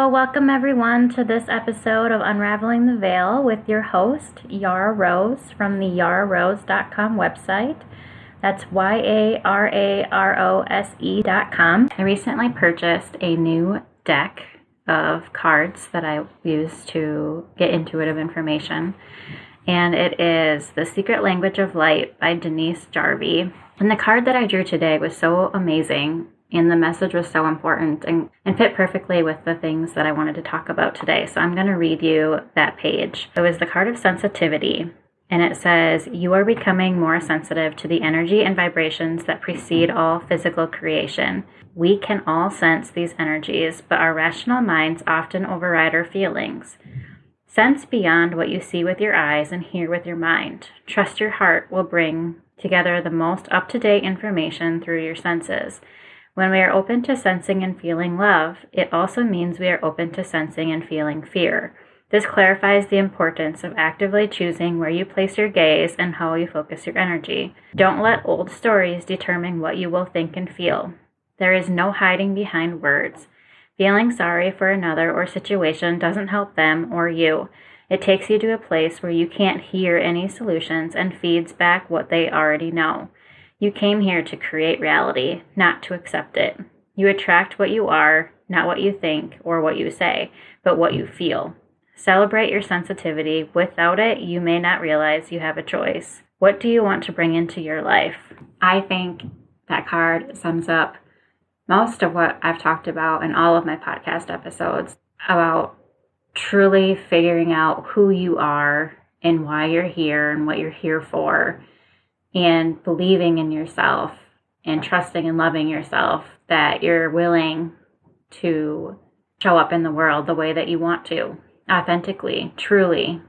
So, welcome everyone to this episode of Unraveling the Veil with your host, Yara Rose from the yararose.com website. That's YARAROSE.com. I recently purchased a new deck of cards that I use to get intuitive information. And it is The Secret Language of Light by Denise Jarvie. And the card that I drew today was so amazing. And the message was so important and fit perfectly with the things that I wanted to talk about today. So I'm going to read you that page. It was the card of sensitivity. And it says, you are becoming more sensitive to the energy and vibrations that precede all physical creation. We can all sense these energies, but our rational minds often override our feelings. Sense beyond what you see with your eyes and hear with your mind. Trust your heart will bring together the most up-to-date information through your senses. When we are open to sensing and feeling love, it also means we are open to sensing and feeling fear. This clarifies the importance of actively choosing where you place your gaze and how you focus your energy. Don't let old stories determine what you will think and feel. There is no hiding behind words. Feeling sorry for another or situation doesn't help them or you. It takes you to a place where you can't hear any solutions and feeds back what they already know. You came here to create reality, not to accept it. You attract what you are, not what you think or what you say, but what you feel. Celebrate your sensitivity. Without it, you may not realize you have a choice. What do you want to bring into your life? I think that card sums up most of what I've talked about in all of my podcast episodes about truly figuring out who you are and why you're here and what you're here for. And believing in yourself and trusting and loving yourself that you're willing to show up in the world the way that you want to, authentically, truly.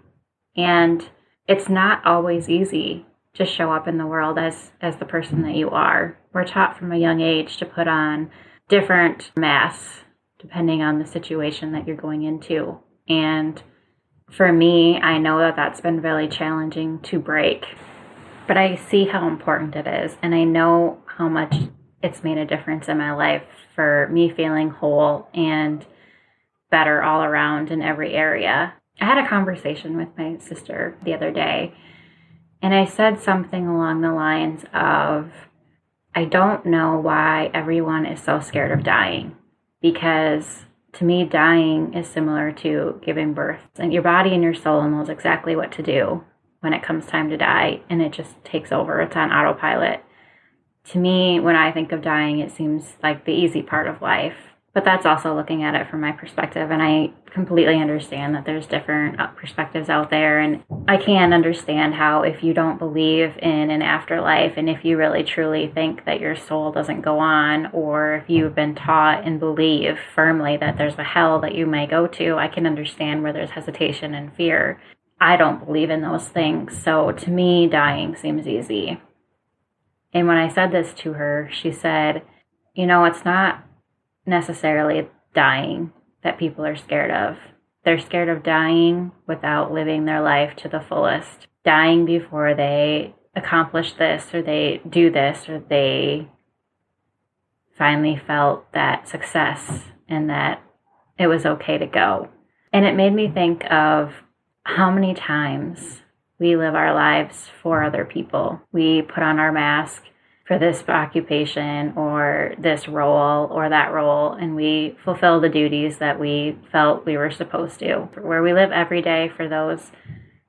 And it's not always easy to show up in the world as the person that you are. We're taught from a young age to put on different masks depending on the situation that you're going into. And for me, I know that that's been really challenging to break. But I see how important it is, and I know how much it's made a difference in my life for me feeling whole and better all around in every area. I had a conversation with my sister the other day, and I said something along the lines of, I don't know why everyone is so scared of dying, because to me, dying is similar to giving birth, and your body and your soul knows exactly what to do when it comes time to die, and it just takes over. It's on autopilot. To me, when I think of dying, it seems like the easy part of life. But that's also looking at it from my perspective, and I completely understand that there's different perspectives out there, and I can understand how if you don't believe in an afterlife, and if you really truly think that your soul doesn't go on, or if you've been taught and believe firmly that there's a hell that you may go to, I can understand where there's hesitation and fear. I don't believe in those things, so to me, dying seems easy. And when I said this to her, she said, it's not necessarily dying that people are scared of. They're scared of dying without living their life to the fullest. Dying before they accomplish this, or they do this, or they finally felt that success and that it was okay to go. And it made me think of how many times we live our lives for other people. We put on our mask for this occupation or this role or that role, and we fulfill the duties that we felt we were supposed to. Where we live every day for those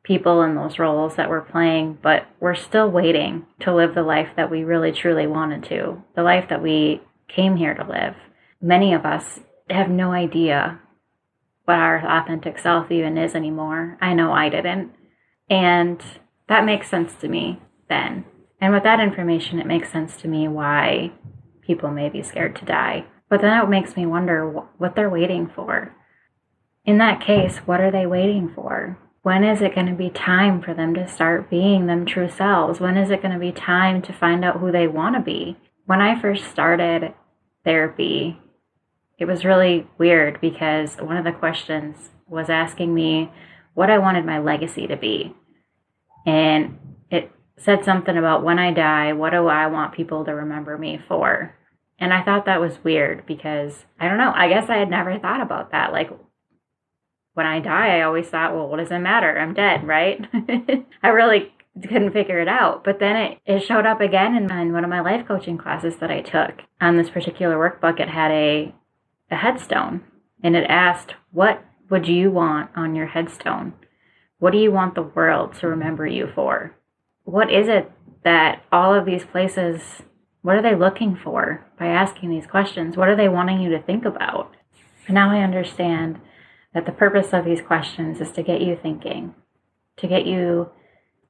people and those roles that we're playing, but we're still waiting to live the life that we really truly wanted to, the life that we came here to live. Many of us have no idea what our authentic self even is anymore. I know I didn't. And that makes sense to me then. And with that information, it makes sense to me why people may be scared to die. But then it makes me wonder what they're waiting for. In that case, what are they waiting for? When is it going to be time for them to start being them true selves? When is it going to be time to find out who they want to be? When I first started therapy, it was really weird because one of the questions was asking me what I wanted my legacy to be. And it said something about when I die, what do I want people to remember me for? And I thought that was weird because, I don't know, I guess I had never thought about that. Like, when I die, I always thought, well, what does it matter? I'm dead, right? I really couldn't figure it out. But then it showed up again in one of my life coaching classes that I took. On this particular workbook, it had a headstone. And it asked, what would you want on your headstone? What do you want the world to remember you for? What is it that all of these places, what are they looking for by asking these questions? What are they wanting you to think about? And now I understand that the purpose of these questions is to get you thinking, to get you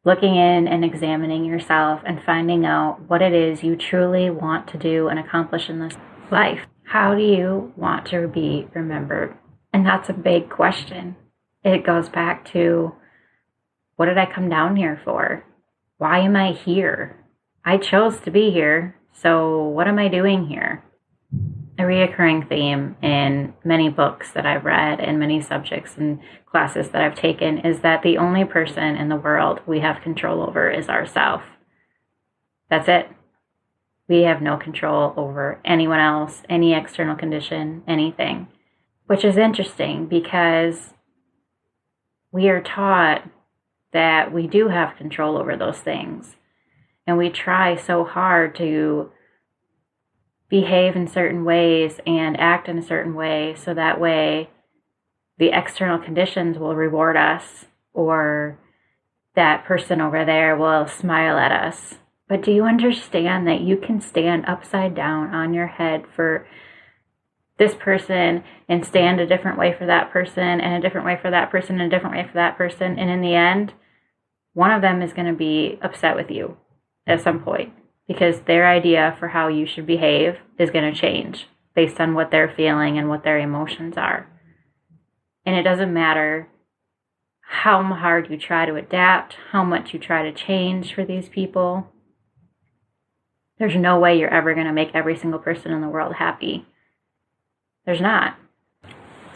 looking in and examining yourself and finding out what it is you truly want to do and accomplish in this life. How do you want to be remembered? And that's a big question. It goes back to, what did I come down here for? Why am I here? I chose to be here, so what am I doing here? A reoccurring theme in many books that I've read and many subjects and classes that I've taken is that the only person in the world we have control over is ourselves. That's it. We have no control over anyone else, any external condition, anything. Which is interesting because we are taught that we do have control over those things. And we try so hard to behave in certain ways and act in a certain way so that way the external conditions will reward us or that person over there will smile at us. But do you understand that you can stand upside down on your head for this person and stand a different way for that person and a different way for that person and a different way for that person, and in the end, one of them is going to be upset with you at some point because their idea for how you should behave is going to change based on what they're feeling and what their emotions are. And it doesn't matter how hard you try to adapt, how much you try to change for these people. There's no way you're ever going to make every single person in the world happy. There's not.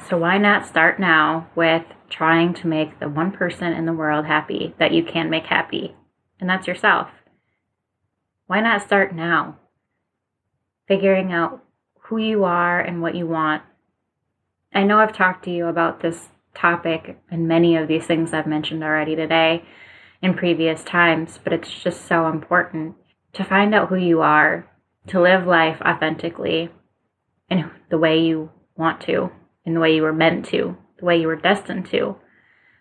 So why not start now with trying to make the one person in the world happy that you can make happy? And that's yourself. Why not start now? Figuring out who you are and what you want. I know I've talked to you about this topic and many of these things I've mentioned already today in previous times, but it's just so important to find out who you are, to live life authentically in the way you want to, in the way you were meant to, the way you were destined to.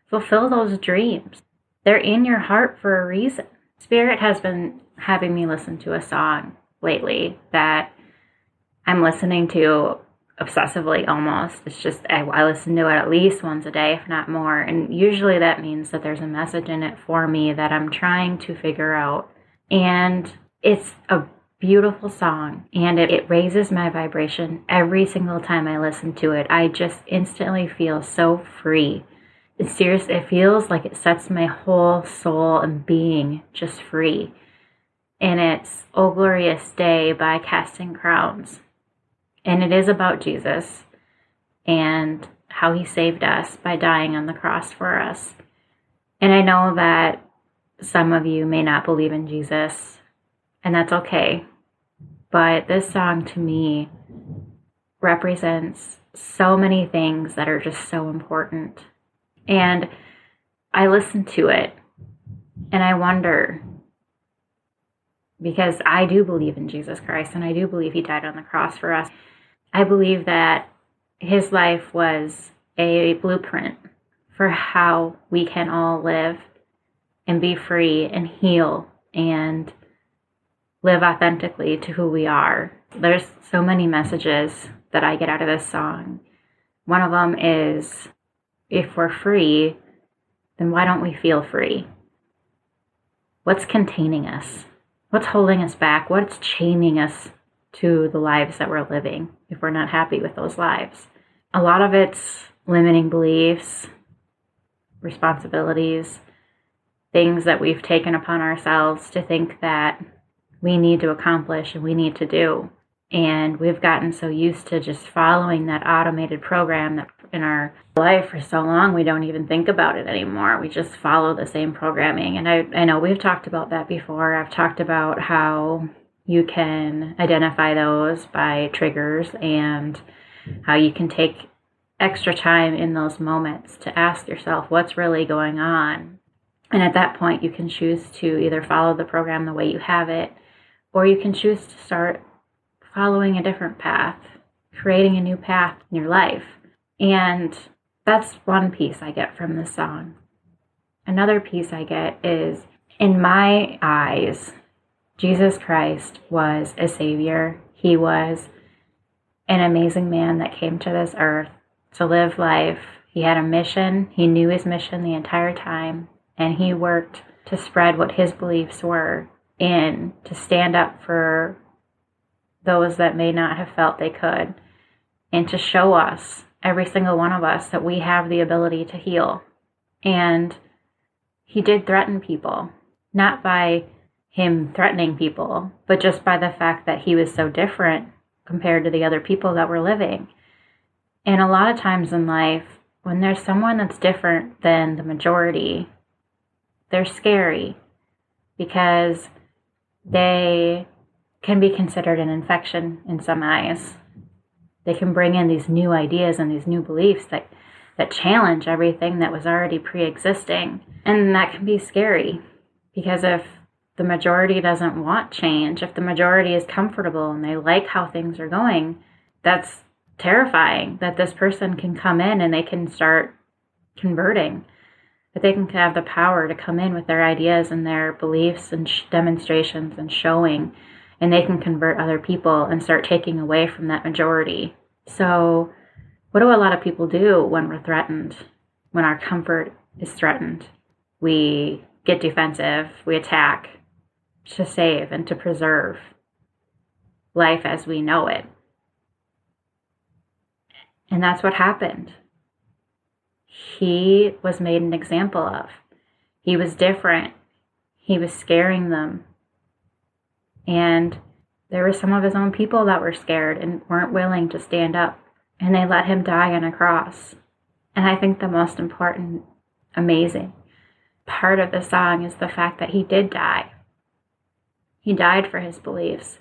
Fulfill those dreams. They're in your heart for a reason. Spirit has been having me listen to a song lately that I'm listening to obsessively almost. It's just, I listen to it at least once a day, if not more. And usually that means that there's a message in it for me that I'm trying to figure out. And it's a beautiful song, and it raises my vibration every single time I listen to it. I just instantly feel so free. It's serious. It feels like it sets my whole soul and being just free. And it's "O Glorious Day" by Casting Crowns. And it is about Jesus and how he saved us by dying on the cross for us. And I know that some of you may not believe in Jesus, and that's okay. But this song to me represents so many things that are just so important. And I listen to it and I wonder, because I do believe in Jesus Christ and I do believe he died on the cross for us. I believe that his life was a blueprint for how we can all live and be free and heal and live authentically to who we are. There's so many messages that I get out of this song. One of them is, if we're free, then why don't we feel free? What's containing us? What's holding us back? What's chaining us to the lives that we're living if we're not happy with those lives? A lot of it's limiting beliefs, responsibilities, things that we've taken upon ourselves to think that we need to accomplish and we need to do. And we've gotten so used to just following that automated program that in our life for so long, we don't even think about it anymore. We just follow the same programming. And I know we've talked about that before. I've talked about how You can identify those by triggers and how you can take extra time in those moments to ask yourself what's really going on. And at that point, you can choose to either follow the program the way you have it, or you can choose to start following a different path, creating a new path in your life. And that's one piece I get from this song. Another piece I get is, in my eyes, Jesus Christ was a savior. He was an amazing man that came to this earth to live life. He had a mission. He knew his mission the entire time, and he worked to spread what his beliefs were and to stand up for those that may not have felt they could, and to show us, every single one of us, that we have the ability to heal. And he did threaten people, not by him threatening people, but just by the fact that he was so different compared to the other people that were living. And a lot of times in life, when there's someone that's different than the majority, they're scary because they can be considered an infection in some eyes. They can bring in these new ideas and these new beliefs that challenge everything that was already pre-existing. And that can be scary because if the majority doesn't want change, if the majority is comfortable and they like how things are going, that's terrifying that this person can come in and they can start converting, that they can have the power to come in with their ideas and their beliefs and demonstrations and showing, and they can convert other people and start taking away from that majority. So what do a lot of people do when we're threatened, when our comfort is threatened? We get defensive, we attack to save and to preserve life as we know it. And that's what happened. He was made an example of. He was different. He was scaring them. And there were some of his own people that were scared and weren't willing to stand up. And they let him die on a cross. And I think the most important, amazing part of the song is the fact that he did die. He died for his beliefs.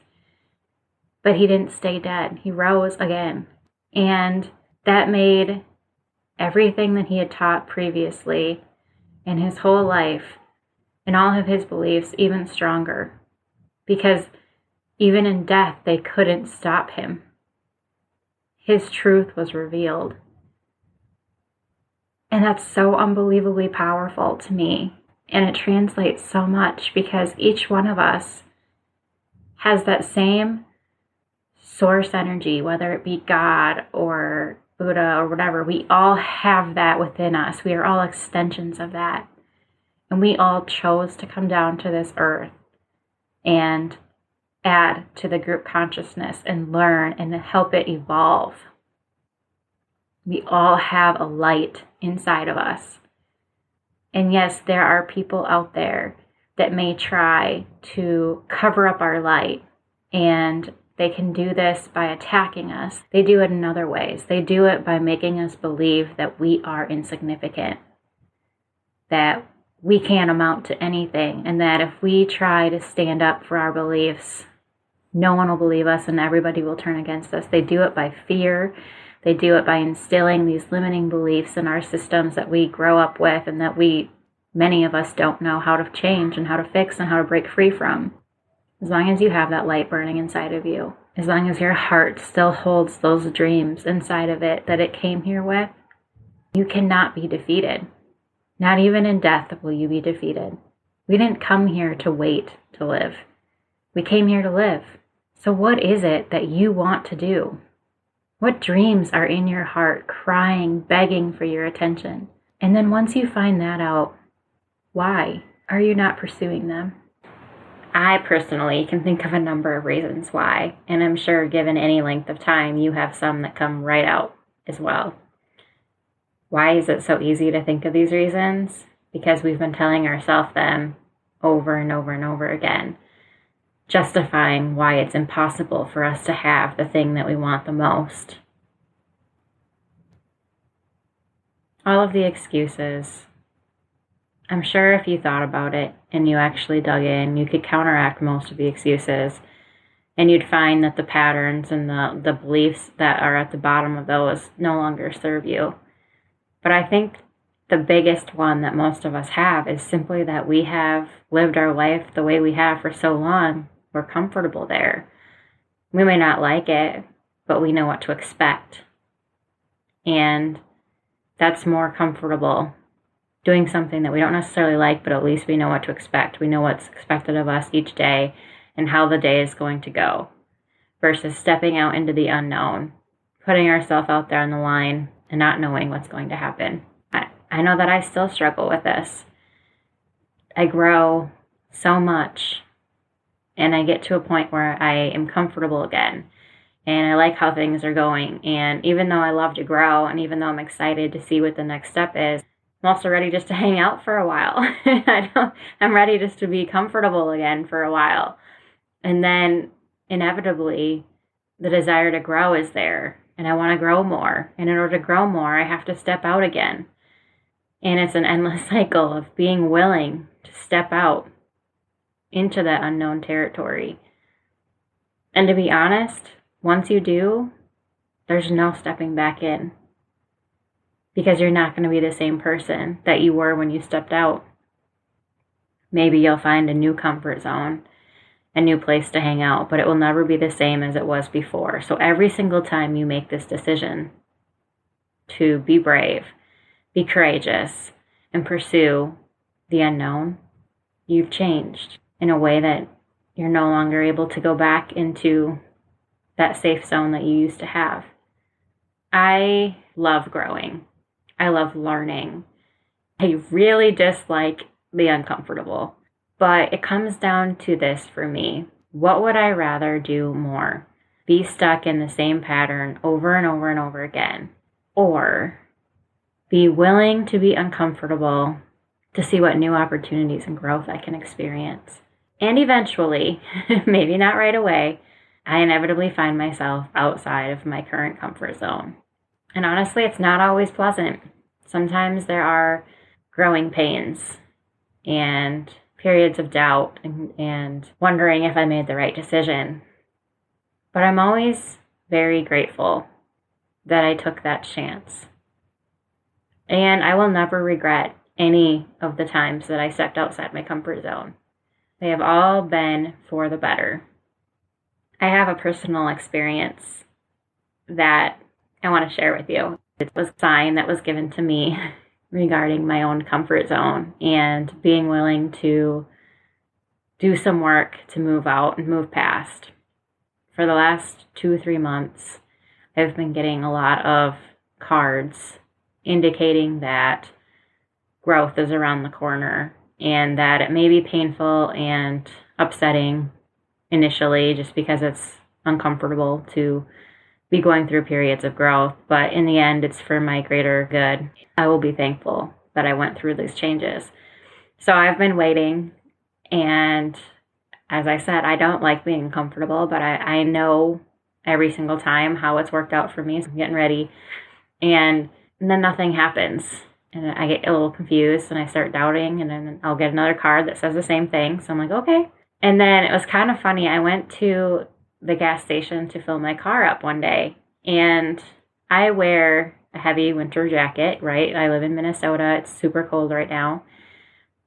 But he didn't stay dead. He rose again. And that made everything that he had taught previously in his whole life and all of his beliefs even stronger. Because even in death, they couldn't stop him. His truth was revealed. And that's so unbelievably powerful to me. And it translates so much because each one of us has that same source energy, whether it be God or Buddha or whatever. We all have that within us. We are all extensions of that. And we all chose to come down to this earth and add to the group consciousness and learn and help it evolve. We all have a light inside of us. And yes, there are people out there that may try to cover up our light, and they can do this by attacking us. They do it in other ways. They do it by making us believe that we are insignificant, that we can't amount to anything, and that if we try to stand up for our beliefs, no one will believe us and everybody will turn against us. They do it by fear. They do it by instilling these limiting beliefs in our systems that we grow up with and that many of us don't know how to change and how to fix and how to break free from. As long as you have that light burning inside of you, as long as your heart still holds those dreams inside of it that it came here with, you cannot be defeated. Not even in death will you be defeated. We didn't come here to wait to live. We came here to live. So what is it that you want to do? What dreams are in your heart crying, begging for your attention? And then once you find that out, why are you not pursuing them? I personally can think of a number of reasons why, and I'm sure given any length of time, you have some that come right out as well. Why is it so easy to think of these reasons? Because we've been telling ourselves them over and over and over again, justifying why it's impossible for us to have the thing that we want the most. All of the excuses. I'm sure if you thought about it and you actually dug in, you could counteract most of the excuses And you'd find that the patterns and the beliefs that are at the bottom of those no longer serve you. But I think the biggest one that most of us have is simply that we have lived our life the way we have for so long. We're comfortable there. We may not like it, but we know what to expect. And that's more comfortable, doing something that we don't necessarily like, but at least we know what to expect. We know what's expected of us each day and how the day is going to go, versus stepping out into the unknown, putting ourselves out there on the line and not knowing what's going to happen. I know that I still struggle with this. I grow so much, and I get to a point where I am comfortable again, and I like how things are going. And even though I love to grow, and even though I'm excited to see what the next step is, I'm also ready just to hang out for a while. I'm ready just to be comfortable again for a while. And then inevitably, the desire to grow is there, and I want to grow more. And in order to grow more, I have to step out again. And it's an endless cycle of being willing to step out into that unknown territory. And to be honest, once you do, there's no stepping back in, because you're not going to be the same person that you were when you stepped out. Maybe you'll find a new comfort zone, a new place to hang out, but it will never be the same as it was before. So every single time you make this decision to be brave, be courageous, and pursue the unknown, you've changed in a way that you're no longer able to go back into that safe zone that you used to have. I love growing. I love learning. I really dislike the uncomfortable. But it comes down to this for me. What would I rather do more? Be stuck in the same pattern over and over and over again? Or be willing to be uncomfortable to see what new opportunities and growth I can experience? And eventually, maybe not right away, I inevitably find myself outside of my current comfort zone. And honestly, it's not always pleasant. Sometimes there are growing pains and periods of doubt and wondering if I made the right decision. But I'm always very grateful that I took that chance. And I will never regret any of the times that I stepped outside my comfort zone. They have all been for the better. I have a personal experience that I want to share with you. It was a sign that was given to me regarding my own comfort zone and being willing to do some work to move out and move past. For the last 2 or 3 months, I've been getting a lot of cards indicating that growth is around the corner, and that it may be painful and upsetting initially just because it's uncomfortable to be going through periods of growth, but in the end, it's for my greater good. I will be thankful that I went through these changes. So I've been waiting, and as I said, I don't like being uncomfortable, but I know every single time how it's worked out for me. So I'm getting ready, and then nothing happens. And I get a little confused, and I start doubting, and then I'll get another card that says the same thing. So I'm like, okay. And then it was kind of funny. I went to the gas station to fill my car up one day, and I wear a heavy winter jacket, right? I live in Minnesota. It's super cold right now.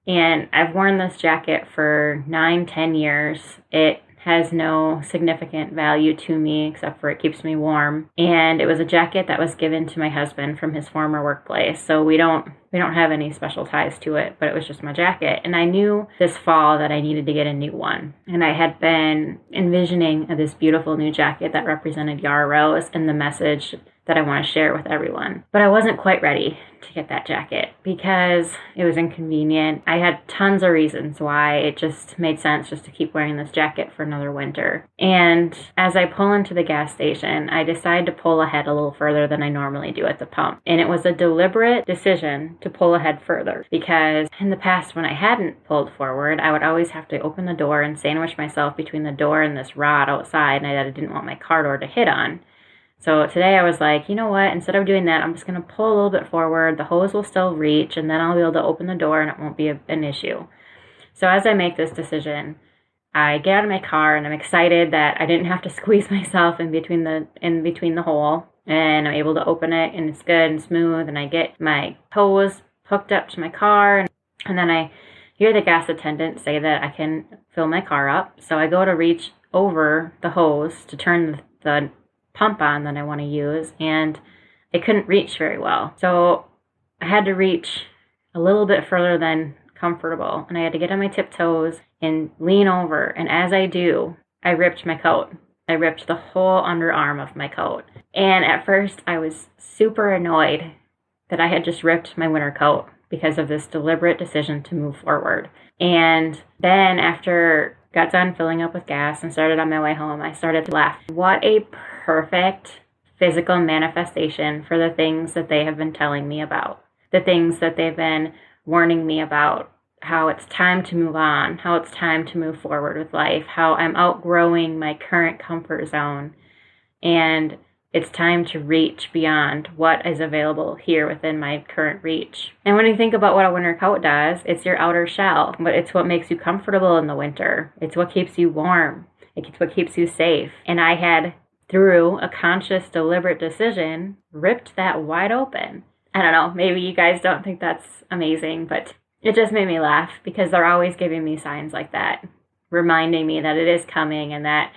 And I've worn this jacket for 9-10 years. It has no significant value to me except for it keeps me warm. And it was a jacket that was given to my husband from his former workplace. So we don't have any special ties to it, but it was just my jacket. And I knew this fall that I needed to get a new one. And I had been envisioning this beautiful new jacket that represented Yarrows and the message that I want to share with everyone. But I wasn't quite ready to get that jacket because it was inconvenient. I had tons of reasons why it just made sense just to keep wearing this jacket for another winter. And as I pull into the gas station, I decide to pull ahead a little further than I normally do at the pump. And it was a deliberate decision to pull ahead further, because in the past when I hadn't pulled forward, I would always have to open the door and sandwich myself between the door and this rod outside, and I didn't want my car door to hit on. So today I was like, you know what, instead of doing that, I'm just going to pull a little bit forward. The hose will still reach, and then I'll be able to open the door and it won't be an issue. So as I make this decision, I get out of my car and I'm excited that I didn't have to squeeze myself in between the hole, and I'm able to open it and it's good and smooth, and I get my hose hooked up to my car, and then I hear the gas attendant say that I can fill my car up. So I go to reach over the hose to turn the pump on that I want to use, and I couldn't reach very well. So I had to reach a little bit further than comfortable, and I had to get on my tiptoes and lean over, and as I do, I ripped my coat. I ripped the whole underarm of my coat. And at first I was super annoyed that I had just ripped my winter coat because of this deliberate decision to move forward. And then after I got done filling up with gas and started on my way home, I started to laugh. What a perfect physical manifestation for the things that they have been telling me about, the things that they've been warning me about, how it's time to move on, how it's time to move forward with life, how I'm outgrowing my current comfort zone, and it's time to reach beyond what is available here within my current reach. And when you think about what a winter coat does, it's your outer shell, but it's what makes you comfortable in the winter. It's what keeps you warm. It's what keeps you safe. And I had, through a conscious, deliberate decision, ripped that wide open. I don't know, maybe you guys don't think that's amazing, but it just made me laugh because they're always giving me signs like that, reminding me that it is coming and that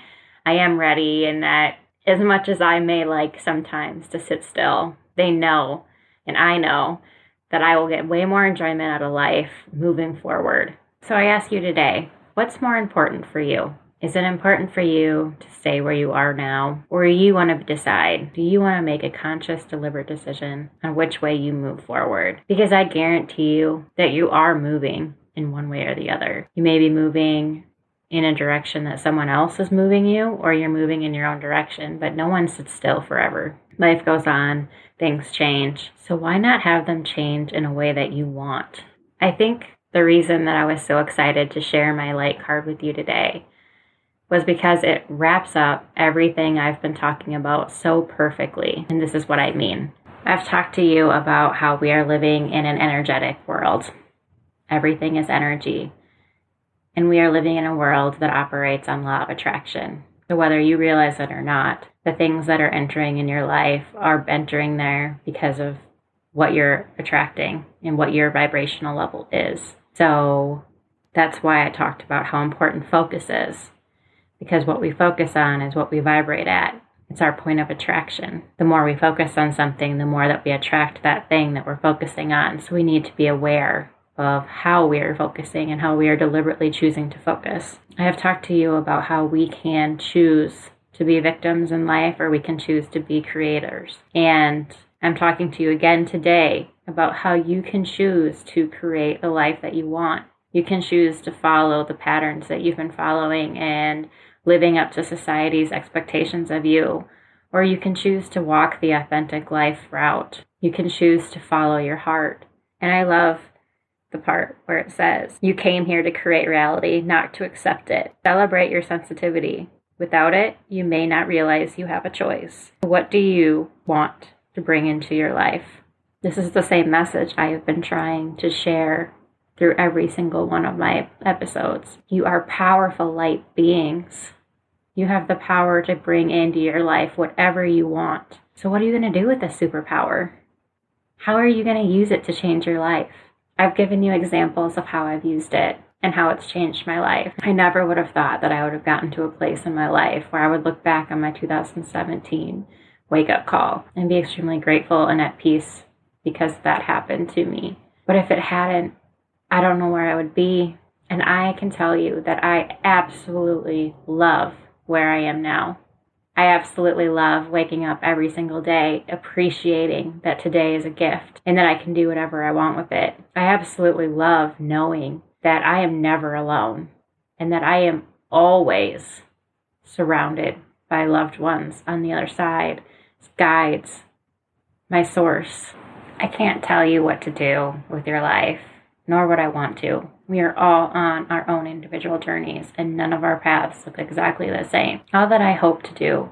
I am ready, and that as much as I may like sometimes to sit still, they know, and I know, that I will get way more enjoyment out of life moving forward. So I ask you today, what's more important for you? Is it important for you to stay where you are now? Or you want to decide, do you want to make a conscious, deliberate decision on which way you move forward? Because I guarantee you that you are moving in one way or the other. You may be moving in a direction that someone else is moving you, or you're moving in your own direction, but no one sits still forever. Life goes on, things change. So why not have them change in a way that you want? I think the reason that I was so excited to share my light card with you today was because it wraps up everything I've been talking about so perfectly. And this is what I mean. I've talked to you about how we are living in an energetic world. Everything is energy. And we are living in a world that operates on law of attraction. So whether you realize it or not, the things that are entering in your life are entering there because of what you're attracting and what your vibrational level is. So that's why I talked about how important focus is. Because what we focus on is what we vibrate at. It's our point of attraction. The more we focus on something, the more that we attract that thing that we're focusing on. So we need to be aware of how we are focusing and how we are deliberately choosing to focus. I have talked to you about how we can choose to be victims in life, or we can choose to be creators. And I'm talking to you again today about how you can choose to create the life that you want. You can choose to follow the patterns that you've been following and living up to society's expectations of you, or you can choose to walk the authentic life route. You can choose to follow your heart. And I love the part where it says, you came here to create reality, not to accept it. Celebrate your sensitivity. Without it, you may not realize you have a choice. What do you want to bring into your life? This is the same message I have been trying to share through every single one of my episodes. You are powerful light beings. You have the power to bring into your life whatever you want. So what are you going to do with this superpower? How are you going to use it to change your life? I've given you examples of how I've used it and how it's changed my life. I never would have thought that I would have gotten to a place in my life where I would look back on my 2017 wake-up call and be extremely grateful and at peace because that happened to me. But if it hadn't, I don't know where I would be. And I can tell you that I absolutely love where I am now. I absolutely love waking up every single day, appreciating that today is a gift and that I can do whatever I want with it. I absolutely love knowing that I am never alone and that I am always surrounded by loved ones on the other side, guides, my source. I can't tell you what to do with your life, nor would I want to. We are all on our own individual journeys, and none of our paths look exactly the same. All that I hope to do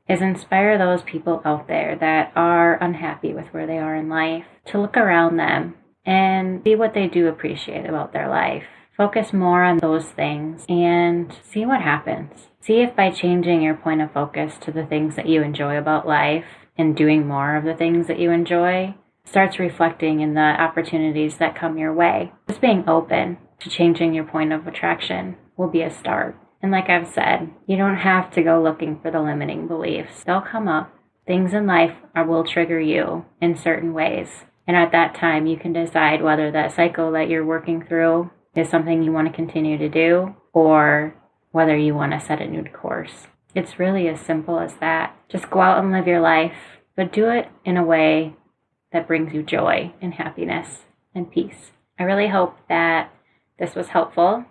is inspire those people out there that are unhappy with where they are in life to look around them and see what they do appreciate about their life. Focus more on those things and see what happens. See if by changing your point of focus to the things that you enjoy about life and doing more of the things that you enjoy starts reflecting in the opportunities that come your way. Just being open to changing your point of attraction will be a start. And like I've said, you don't have to go looking for the limiting beliefs. They'll come up. Things in life will trigger you in certain ways. And at that time, you can decide whether that cycle that you're working through is something you want to continue to do or whether you want to set a new course. It's really as simple as that. Just go out and live your life, but do it in a way that brings you joy and happiness and peace. I really hope that this was helpful.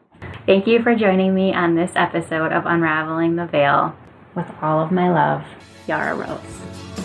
Thank you for joining me on this episode of Unraveling the Veil. With all of my love, Yara Rose.